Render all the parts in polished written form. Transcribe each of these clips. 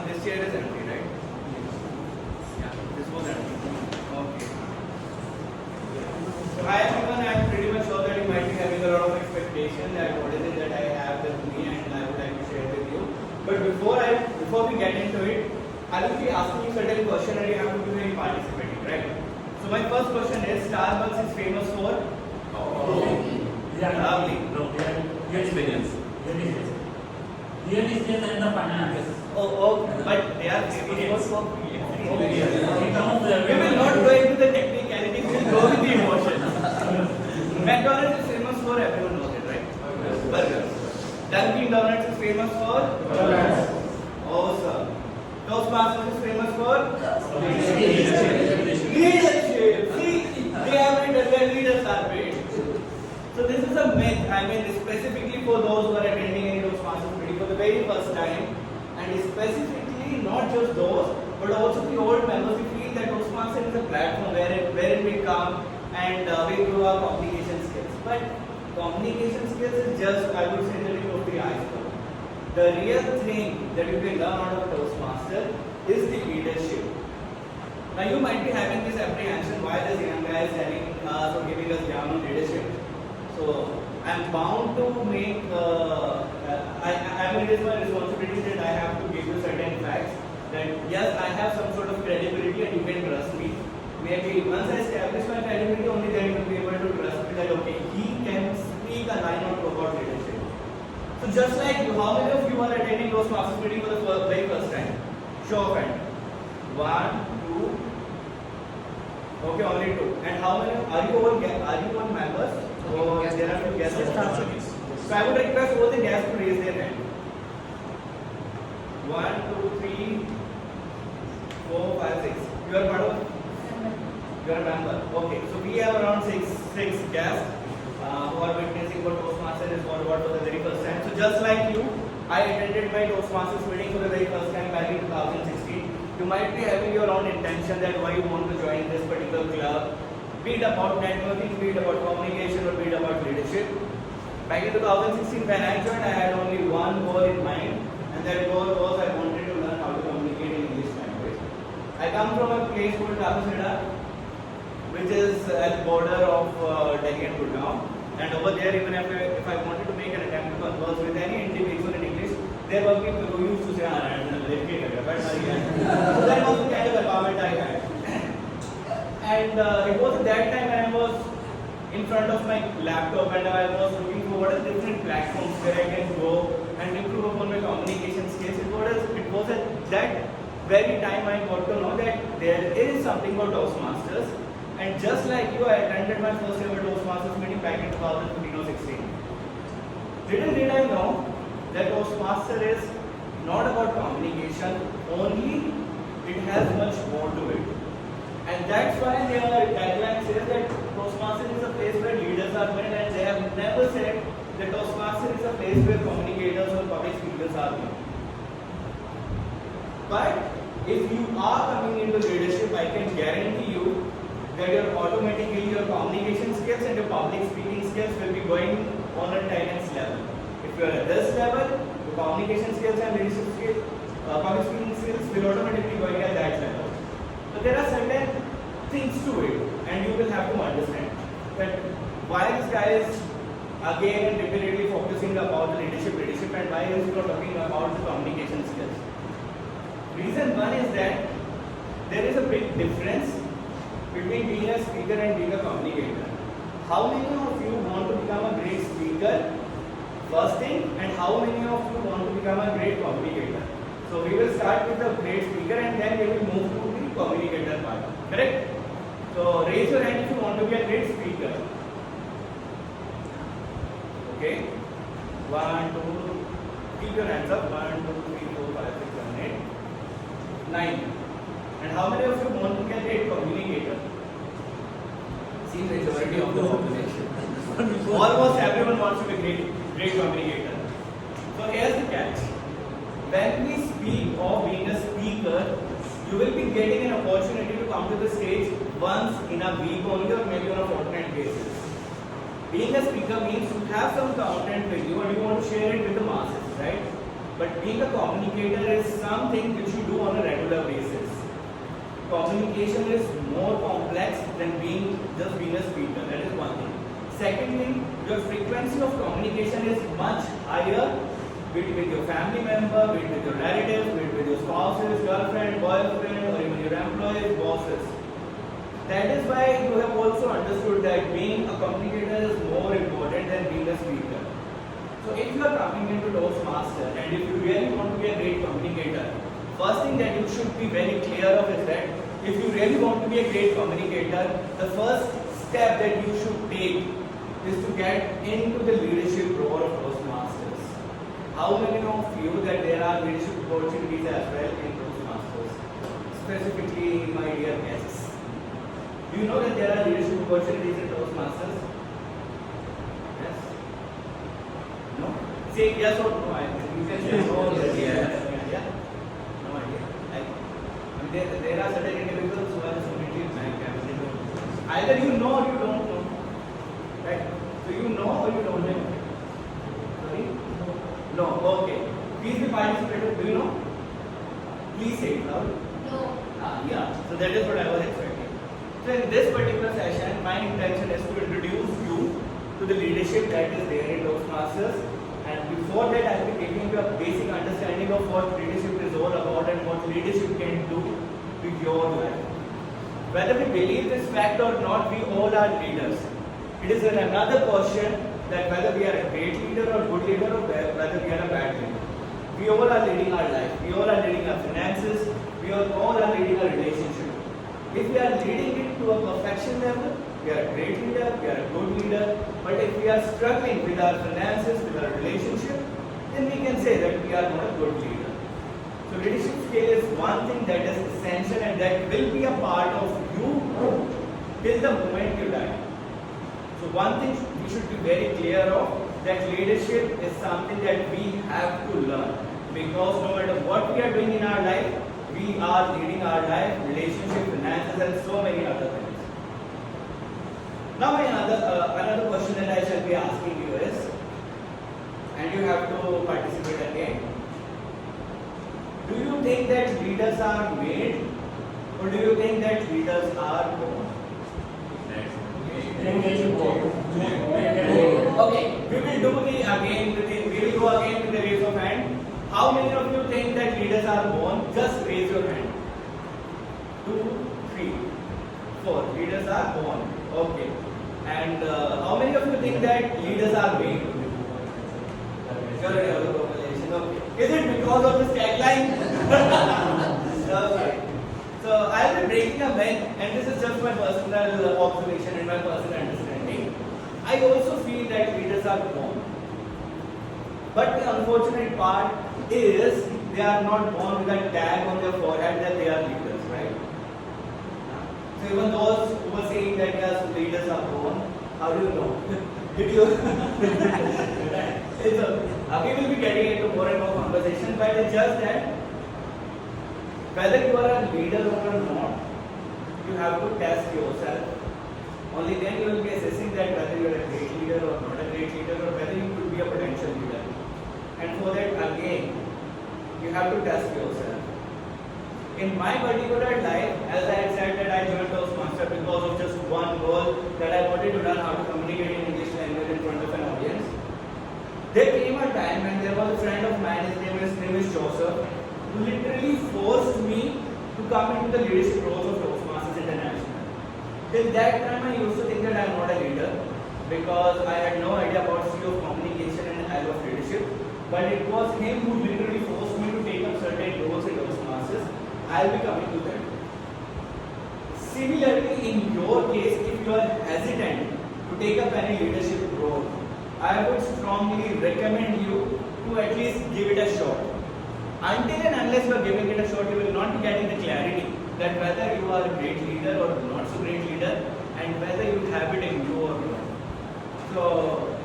this chair is empty, right? Yeah, this was empty. Okay. So hi everyone, I am pretty much sure that you might be having a lot of expectation that what is it that I have with me and I would like to share with you. But before we get into it, I will be asking you certain questions and you have to be very participating, right? So my first question is, Starbucks is famous for? Lovely. Experience. Real estate and the finance. Oh, but they are famous for Experience. We will not go into the technicalities, we will go with the emotions. McDonald's is famous for, everyone knows it, right? Burgers. Dunkin' Donuts is famous for? Awesome. Toastmasters is famous for? Leadership. See, they have written where leaders are paid. So this is a myth, I mean specifically for those who are attending any Toastmasters meeting for the very first time, and specifically not just those, but also the old members. We feel that Toastmasters is a platform wherein we come and we grow our communication skills. But communication skills is just, I would say, the tip of the iceberg. The real thing that you can learn out of Toastmaster is the leadership. Now you might be having this apprehension, why this young guy is telling us or giving us down on leadership. So I'm bound to make, I mean it is my responsibility that I have to give you certain facts that yes, I have some sort of credibility and you can trust me. Maybe once I establish my credibility, only then you will be able to trust me that okay, he can speak a line or two about leadership. So just like you, how many of you are attending those Toastmasters meeting for the very first time? Show of hand. 1, 2. Okay, only 2. And how many are you all members? So there are few guests. So I would request all the guests to raise their hand. 1, 2, 3, 4, 5, 6. You are part of? You are a member. Okay. So we have around six guests who are witnessing what Toastmasters is for the very first time. So just like you, I attended my Toastmasters meeting for the very first time back in 2016. You might be having your own intention that why you want to join this particular club. Be it about networking, be it about communication, or be it about leadership. Back in 2016 when I joined, I had only one goal in mind, and that goal was I wanted to learn how to communicate in English language. I come from a place called Kakuseda, which is at the border of Delhi and Gurgaon. And over there, even if I wanted to make an attempt to converse with any individual in English, there were people who used to say, but so that was the kind of environment I had. And it was at that time when I was in front of my laptop and I was looking for what are different platforms where I can go and improve upon my communication skills. It was at that very time I got to know that there is something called Toastmasters. And just like you, I attended my first ever Toastmasters meeting back in 2015 or 16. Little did I know that Toastmaster is not about communication only, it has much more to it. And that's why their tagline says that Toastmaster is a place where leaders are made, and they have never said that Toastmaster is a place where communicators or public speakers are made. But if you are coming into leadership, I can guarantee you that automatically your communication skills and your public speaking skills will be going on a 10x level. If you are at this level, your communication skills and leadership skills, public speaking skills will automatically going at that level. So there are certain things to it, and you will have to understand that why this guy is again and repeatedly focusing about the leadership, and why he is not talking about the communication skills. Reason one is that there is a big difference between being a speaker and being a communicator. How many of you want to become a great speaker? First thing, and how many of you want to become a great communicator? So we will start with the great speaker and then we will move to the communicator part. Correct? So raise your hand if you want to be a great speaker. Okay? 1, 2, keep your hands up. 1, 2, 3, 4, 5, 6, 7, 8, 9. And how many of you want to be a great communicator? Seems majority of the population. Almost everyone wants to be a great communicator. So here's the catch. When we speak of being a speaker, you will be getting an opportunity to come to the stage once in a week only or maybe on a fortnight basis. Being a speaker means you have some content with you and you want to share it with the masses, right? But being a communicator is something which you communication is more complex than just being a speaker. That is one thing. Secondly, your frequency of communication is much higher, be it with your family member, be it with your relatives, be it with your spouses, girlfriend, boyfriend, or even your employees, bosses. That is why you have also understood that being a communicator is more important than being a speaker. So if you are coming into Toastmaster and if you really want to be a great communicator, first thing that you should be very clear of is that if you really want to be a great communicator, the first step that you should take is to get into the leadership role of Toastmasters. How many of you that there are leadership opportunities as well in Toastmasters? Specifically, my dear guests. Do you know that there are leadership opportunities in Toastmasters? Yes? No? Say yes or no. You can say no or yes. Yeah? No idea. There are certain individuals who are just completely blank. Either you know or you don't know. Right? So you know or you don't know? Sorry? No. Okay. Please be participative. Do you know? Please say it loud. No. Yeah. So that is what I was expecting. So in this particular session, my intention is to introduce you to the leadership that is there in Toastmasters. And before that, I will be giving you a basic understanding of what leadership is all about and what leadership can do to your life. Whether we believe this fact or not, we all are leaders. It is another question that whether we are a great leader or good leader or whether we are a bad leader. We all are leading our life. We all are leading our finances. We all are leading our relationship. If we are leading it to a perfection level, we are a great leader, we are a good leader. But if we are struggling with our finances, with our relationship, then we can say that we are not a good leader. So leadership skill is one thing that is essential and that will be a part of you till the moment you die. So one thing we should be very clear of, that leadership is something that we have to learn. Because no matter what we are doing in our life, we are leading our life, relationship, finances, and so many other things. Now, another question that I shall be asking you is, and you have to participate again. Do you think that leaders are made, or do you think that leaders are born? Okay, we will go again with the raise of hand. How many of you think that leaders are born? Just raise your hand. 2, 3, 4. Leaders are born. Okay. And how many of you think that leaders are made? Okay. Is it because of this tagline? Okay. So I will be breaking a myth, and this is just my personal observation and my personal understanding. I also feel that leaders are born. But the unfortunate part is they are not born with a tag on their forehead that they are leaders, right? So even those who were saying that yes, leaders are born, how do you know? Did you? We will be getting into more and more conversation, but it's just that whether you are a leader or not, you have to test yourself. Only then you will be assessing that whether you are a great leader or not a great leader, or whether you could be a potential leader. And for that, again, you have to test yourself. In my particular life, as I had said that I joined Toastmaster because of just one goal, that I wanted to learn how to communicate in English language in front of an audience. There came a time when there was a friend of mine, his name is Joseph, who literally forced me to come into the leadership roles of Toastmasters International. Till that time, I used to think that I am not a leader because I had no idea about C of communication and L of leadership. But it was him who literally forced me to take up certain roles in Toastmasters. I'll be coming to that. Similarly, in your case, if you are hesitant to take up any leadership role, I would strongly recommend you to at least give it a shot. Until and unless you are giving it a shot, you will not be getting the clarity that whether you are a great leader or not so great leader, and whether you have it in you or not. So,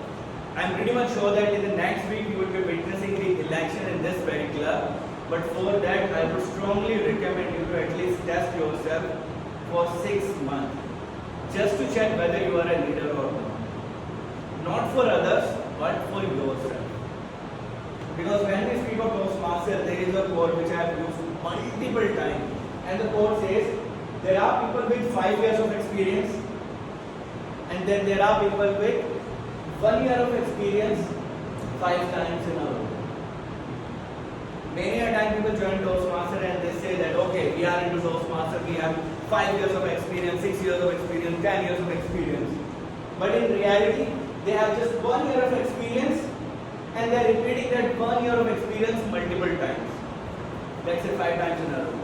I'm pretty much sure that in the next week you will be witnessing the election in this very club. But for that, I would strongly recommend you to at least test yourself for 6 months, just to check whether you are a leader or not. Not for others, but for yourself. Because when we speak of Toastmaster, there is a quote which I have used multiple times, and the quote says, There are people with 5 years of experience, and then there are people with 1 year of experience 5 times in a row. Many a time people join Toastmaster and they say that okay, we are into Toastmaster, we have 5 years of experience, 6 years of experience, 10 years of experience. But in reality, they have just 1 year of experience and they are repeating that 1 year of experience multiple times. Let's say 5 times in a row.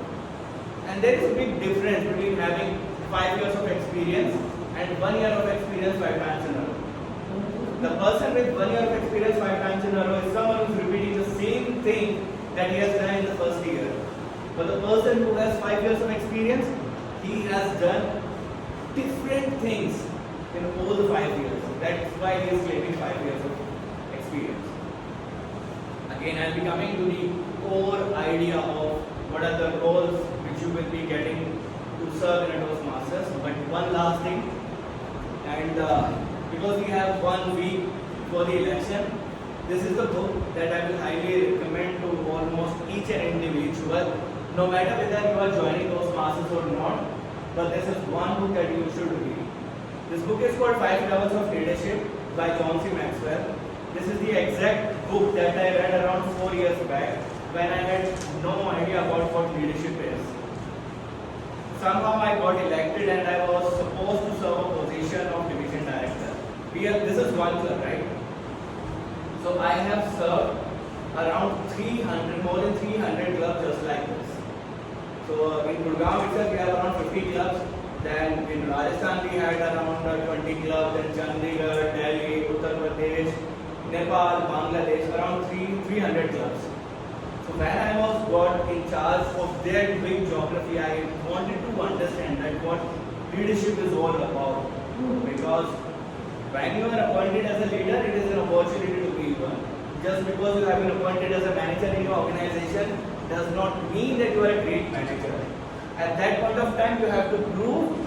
And there is a big difference between having 5 years of experience and 1 year of experience 5 times in a row. The person with 1 year of experience 5 times in a row is someone who is repeating the same thing that he has done in the first year. But the person who has 5 years of experience, he has done different things in all the 5 years. That's why he is claiming 5 years of experience. Again, I'll be coming to the core idea of what are the roles which you will be getting to serve in a Toastmasters. But one last thing, and because we have 1 week for the election, this is the book that I will highly recommend to almost each and individual, no matter whether you are joining Toastmasters or not. But this is one book that you should read. This book is called 5 Levels of Leadership by John C. Maxwell. This is the exact book that I read around 4 years back when I had no idea about what leadership is. Somehow I got elected and I was supposed to serve a position of division director. This is one club, right? So I have served around 300, more than 300 clubs just like this. So in Gurgaon itself we have around 50 clubs. Then in Rajasthan we had around 20 clubs. Then Chandigarh, Delhi, Uttar Pradesh, Nepal, Bangladesh, around 300 clubs. So when I was got in charge of that big geography, I wanted to understand that what leadership is all about. Because when you are appointed as a leader, it is an opportunity to be one. Just because you have been appointed as a manager in your organization does not mean that you are a great manager. At that point of time, you have to prove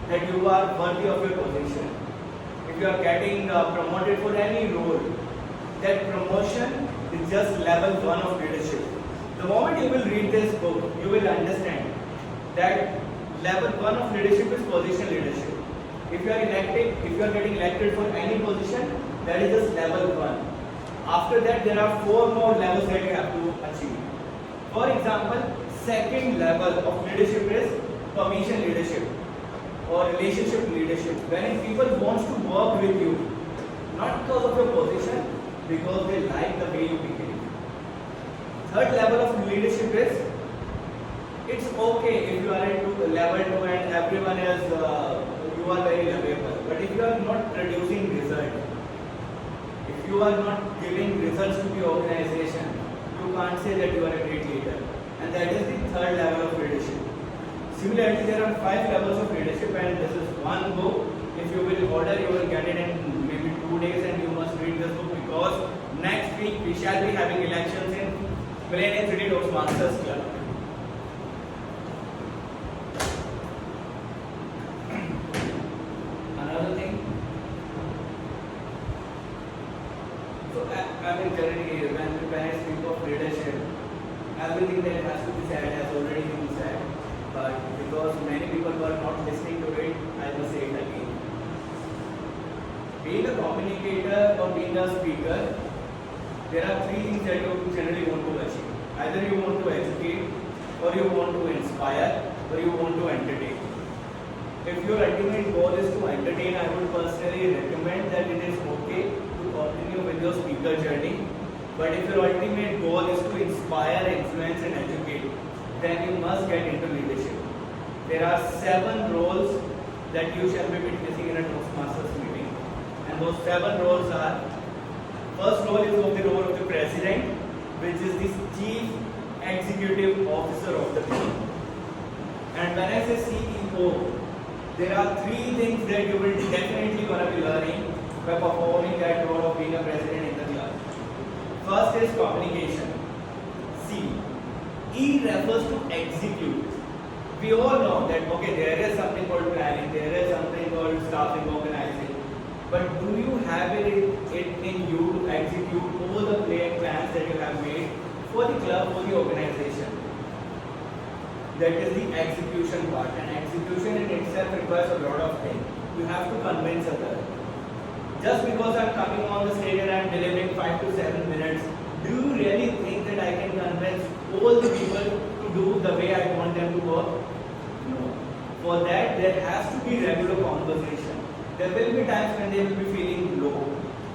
that you are worthy of your position. If you are getting promoted for any role, that promotion is just level 1 of leadership. The moment you will read this book, you will understand that level 1 of leadership is position leadership. If you are getting elected for any position, that is just level 1. After that, there are 4 more levels that you have to achieve. For example, second level of leadership is permission leadership or relationship leadership. When people want to work with you, not because of your position, because they like the way you behave. Third level of leadership is, it's okay if you are into level 2 and everyone is, you are very lovable. But if you are not producing result, if you are not giving results to the organization, you can't say that you are a great leader. And that is the third level of leadership. Similarly, there are 5 levels of leadership and this is one book. If you will order, you will get it in maybe 2 days and you must read this book because next week we shall be having elections in Millennium City Toastmasters Club. Another thing, so I mean generally when I speak of leadership, everything that has to be said has already been said, but because many people were not listening to it, I will say it again. Being a communicator or being a speaker, there are 3 things that you generally want to achieve. Either you want to educate, or you want to inspire, or you want to entertain. If your ultimate goal is to entertain, I would personally recommend that it is okay to continue with your speaker journey. But if your ultimate goal is to inspire, influence and educate, then you must get into leadership. There are 7 roles that you shall be witnessing in a Toastmasters meeting. And those 7 roles are, first role is of the role of the president, which is the chief executive officer of the team. And when I say CEO, there are 3 things that you will definitely going to be learning by performing that role of being a president in the club. First is communication. C. E refers to execute. We all know that okay, there is something called planning, there is something called staffing, organizing. But do you have it in you to execute all the plans that you have made for the club, for the organization? that is the execution part, and execution in itself requires a lot of things. You have to convince others. Just because I'm coming on the stage and I'm delivering 5 to 7 minutes, do you really think that I can convince all the people to do the way I want them to work? No. For that, there has to be regular conversation. There will be times when they will be feeling low,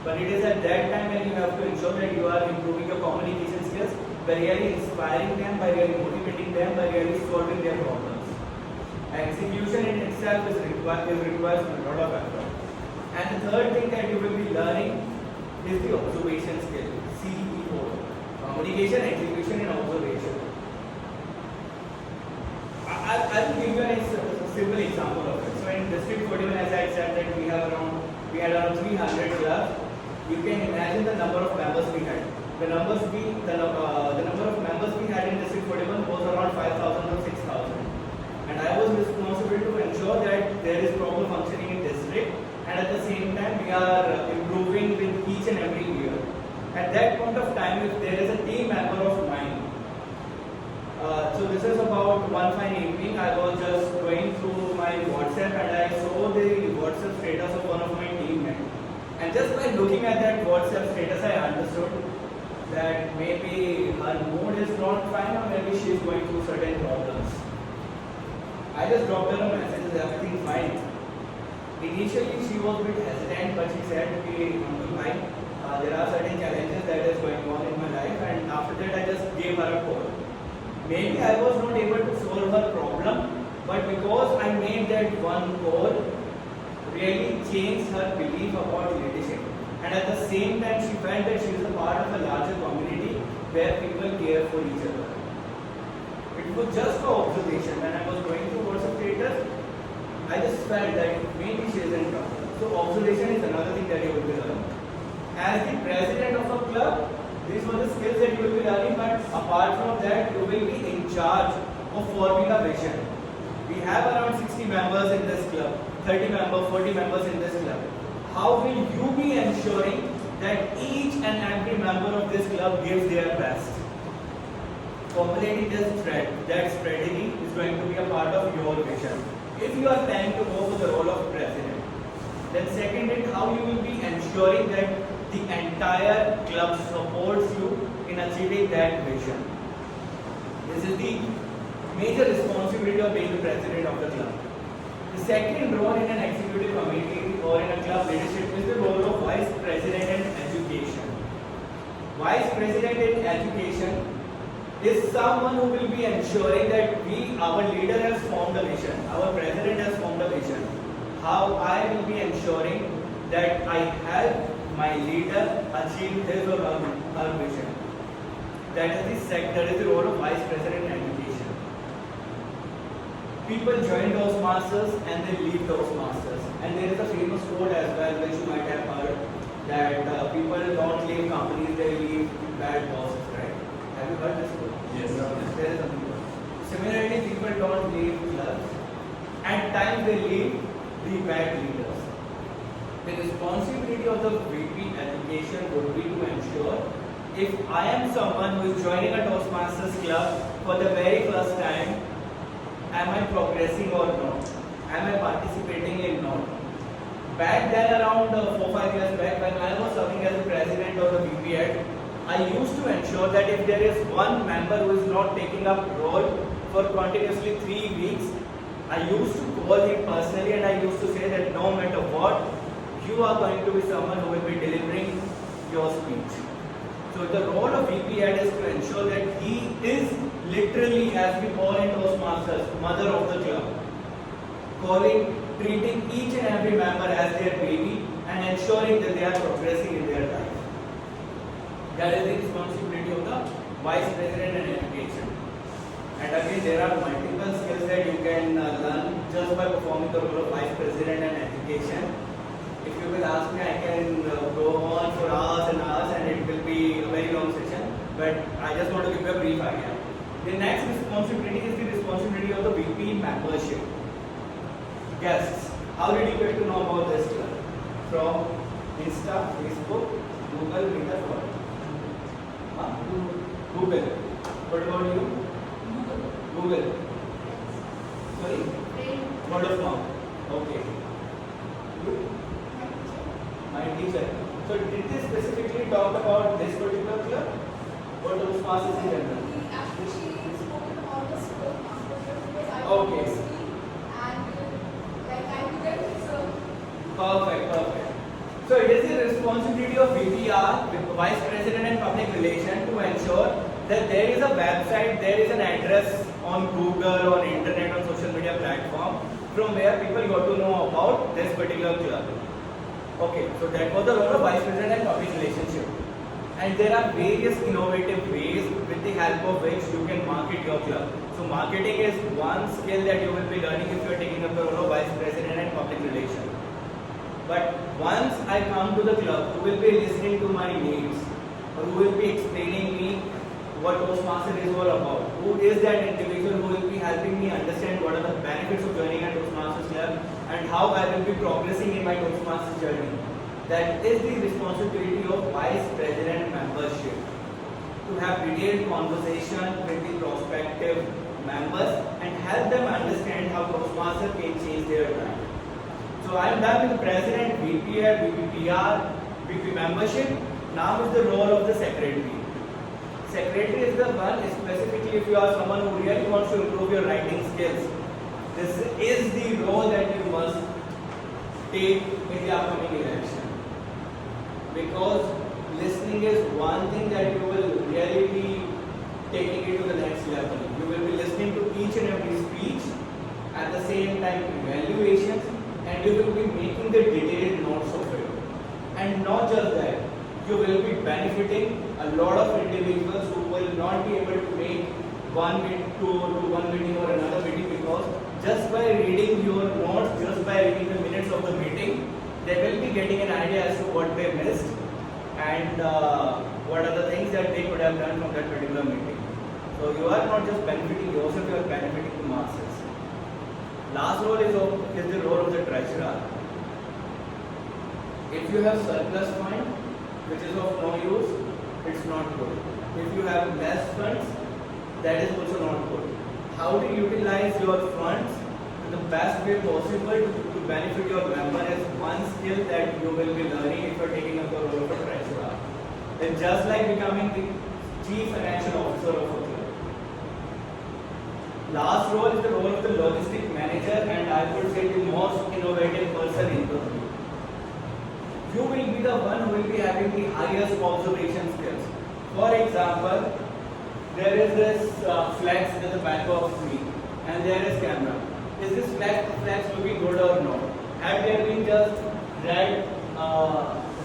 but it is at that time when you have to ensure that you are improving your communication skills by really inspiring them, by really motivating them, by really solving their problems. Execution in itself requires a lot of effort. And the third thing that you will be learning is the observation skill, CEO. Communication, execution, and observation. I will give you a simple example of it. So in District 41, as I said that we had around 300 clubs. You can imagine the number of members we had. The number of members we had in District 41 was around 5,000 or 6,000. And I was responsible to ensure that there is proper functioning in district, and at the same time we are improving with each and every year. At that point of time, if there is a team member of mine, so this is about one fine evening, I was just going through my WhatsApp and I saw the WhatsApp status of one of my teammates. And just by looking at that WhatsApp status, I understood that maybe her mood is not fine, or maybe she is going through certain problems. I just dropped her a message, is everything fine? Initially she was a bit hesitant, but she said, okay, Uncle Mike, there are certain challenges that is going on in my life, and after that I just gave her a call. Maybe I was not able to solve her problem, but because I made that one call, really changed her belief about leadership. And at the same time, she felt that she is a part of a larger community where people care for each other. It was just an observation. When I was going through WhatsApp status, I just felt that maybe she is in trouble. So observation is another thing that you will be learning. As the president of a club, these were the skills that you will be learning, but apart from that, you will be in charge of forming a vision. We have around 60 members in this club, 30 members, 40 members in this club. How will you be ensuring that each and every member of this club gives their best? Formulating that strategy is going to be a part of your vision. If you are planning to go for the role of president, then second is how you will be ensuring that the entire club supports you in achieving that vision. This is the major responsibility of being the president of the club. The second role in an executive committee or in a club leadership is the role of vice president in education. Vice president in education is someone who will be ensuring that our leader has formed a vision, our president has formed a vision. How I will be ensuring that I help my leader achieve his or her vision. That is the role of vice president in education. People join Toastmasters and they leave Toastmasters. And there is a famous quote as well, which you might have heard, that people don't leave companies, they leave bad bosses, right? Have you heard this quote? Yes. There is a quote. Similarly, people don't leave clubs. At times they leave the bad leaders. The responsibility of the VP education would be to ensure if I am someone who is joining a Toastmasters club for the very first time, am I progressing or not? Am I participating in not? Back then, around 4-5 years back, when I was serving as the president of the VP Ed, I used to ensure that if there is one member who is not taking up role for continuously 3 weeks, I used to call him personally and I used to say that no matter what, you are going to be someone who will be delivering your speech. So the role of VP Ed is to ensure that he is literally, as we call in Toastmasters, mother of the club. Treating each and every member as their baby and ensuring that they are progressing in their life. That is the responsibility of the vice president in education. And again, there are multiple skills that you can learn just by performing the role of vice president in education. If you will ask me, I can go on for hours and hours and it will be a very long session, but I just want to give you a brief idea. The next responsibility is the responsibility of the VP membership. Guests, how did you get to know about this club? From Insta, Facebook, Google, Twitter, what? Google. What about you? Google. Sorry? Word of mouth. Okay. You? My teacher. So did they specifically talk about this particular club or Toastmasters in general? Okay. Perfect, perfect. So it is the responsibility of VPR, the Vice President and Public Relations, to ensure that there is a website, there is an address on Google, on internet, on social media platform from where people got to know about this particular club. Okay, so that was the role of Vice President and Public Relationship. And there are various innovative ways with the help of which you can market your club. So marketing is one skill that you will be learning if you are taking up the role of Vice President and Public Relations. But once I come to the club, who will be listening to my needs, or who will be explaining me what Toastmaster is all about? Who is that individual who will be helping me understand what are the benefits of joining a Toastmasters club and how I will be progressing in my Toastmasters journey? That is the responsibility of Vice President membership, to have detailed conversation with the prospective members and help them understand how Toastmasters can change their life. So I am done with the President, VPR, VPPR, VP membership. Now is the role of the Secretary. Secretary is the one, specifically if you are someone who really wants to improve your writing skills. This is the role that you must take in the upcoming election. Because listening is one thing that you will really be taking it to the next level. You will be listening to each and every speech, at the same time evaluations, and you will be making the detailed notes of it. And not just that, you will be benefiting a lot of individuals who will not be able to make one meeting or another meeting, because just by reading your notes, just by reading the minutes of the meeting, they will be getting an idea as to what they missed and what are the things that they could have done from that particular meeting. So you are not just benefiting yourself, you are benefiting the masses. Last role is the role of the treasurer. If you have surplus fund, which is of no use, it's not good. If you have less funds, that is also not good. How to utilize your funds in the best way possible to benefit your member is one skill that you will be learning if you are taking up the role of a treasurer. It's just like becoming the chief financial officer of a club. Last role is the role of the logistic manager, and I would say the most innovative person in the group. You will be the one who will be having the highest observation skills. For example, there is this flex at the back of me, and there is camera. Is this flex looking good or not? Had there been just red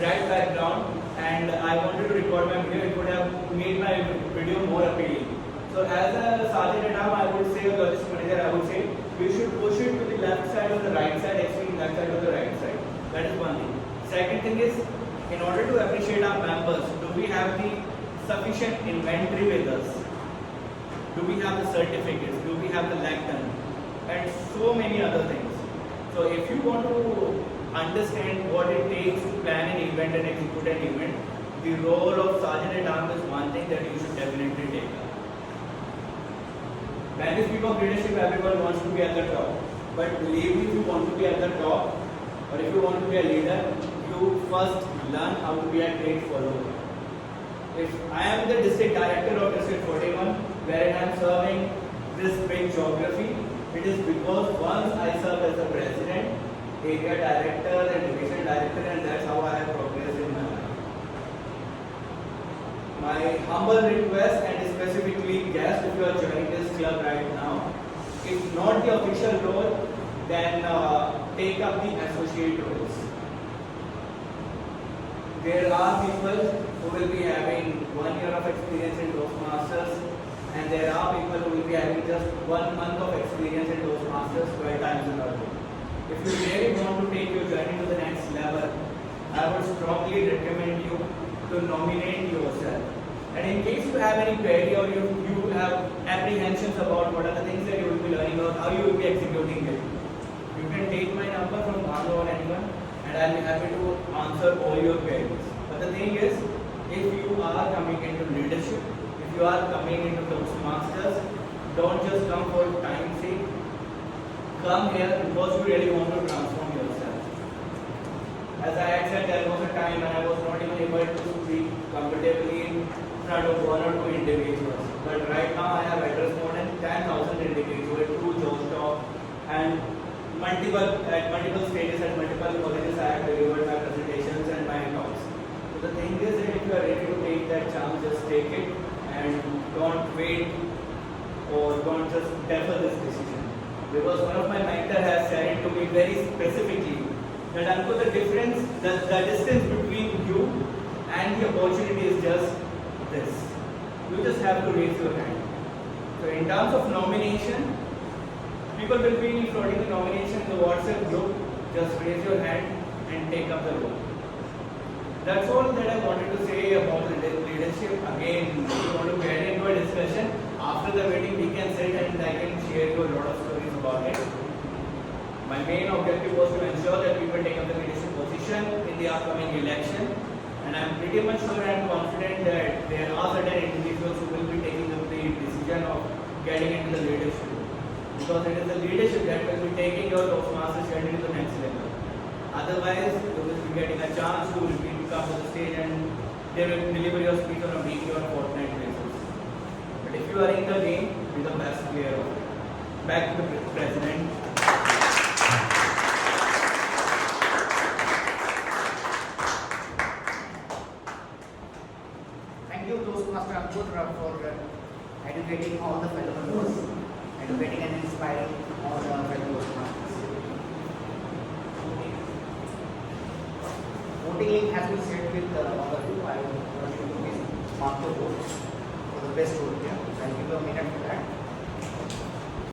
background and I wanted to record my video, it would have made my video more appealing. So as a Sergeant at Arms, I would say, or logistics manager, I would say, we should push it to the left side or the right side, extreme left side or the right side. That is one thing. Second thing is, in order to appreciate our members, do we have the sufficient inventory with us? Do we have the certificates? Do we have the lectern? And so many other things. So if you want to understand what it takes to plan an event and execute an event, the role of Sergeant at Arms is one thing that you should definitely take up. When you speak of leadership, everyone wants to be at the top. But believe me, if you want to be at the top, or if you want to be a leader, you first learn how to be a great follower. If I am the district director of District 41, where I am serving this big geography, it is because once I served as the president, area director and division director, and that's how I have progressed in my life. My humble request, and specifically guest, if you are joining this club right now, if not the official role, then take up the associate roles. There are people who will be having 1 year of experience in Toastmasters, and there are people who will be having just 1 month of experience in Toastmasters 12 times in a row. If you really want to take your journey to the next level, I would strongly recommend you to nominate yourself. And in case you have any query or you have apprehensions about what are the things that you will be learning or how you will be executing it, you can take my number from Bhanu or anyone, and I'll be happy to answer all your queries. But the thing is, if you are coming into leadership, if you are coming into Toastmasters, don't just come for time's sake. come here because you really want to transform yourself. As I had said, there was a time when I was not even able to speak comfortably in front of 1 or 2 individuals. But right now I have addressed more than 10,000 individuals through Josh Talk, and at multiple stages at multiple colleges I have delivered my presentations and my talks. So the thing is that if you are ready to take that chance, just take it and don't wait or don't just defer this decision. Because one of my mentors has said it to me very specifically that Ankur, the distance between you and the opportunity is just this. You just have to raise your hand. So in terms of nomination, people will be floating the nomination in the WhatsApp group. Just raise your hand and take up the role. That's all that I wanted to say about leadership. Again, if you want to get into a discussion, after the meeting we can sit and I can share you a lot of stories about it. My main objective was to ensure that people take up the leadership position in the upcoming election. And I'm pretty much sure and confident that there are certain individuals who will be taking up the decision of getting into the leadership. Because it is the leadership that will be taking your Toastmasters journey to the next level. Otherwise, you will be getting a chance to come to the stage and they will deliver your speech on a weekly or fortnightly basis. But if you are in the game, be the best player of it. Back to the president. Thank you, Toastmaster Ankur, for educating all the fellow members, educating and inspiring all the fellow Toastmasters. Voting link has been shared with all of you. I want you to please mark the votes for the best vote here. I'll give you a minute for that.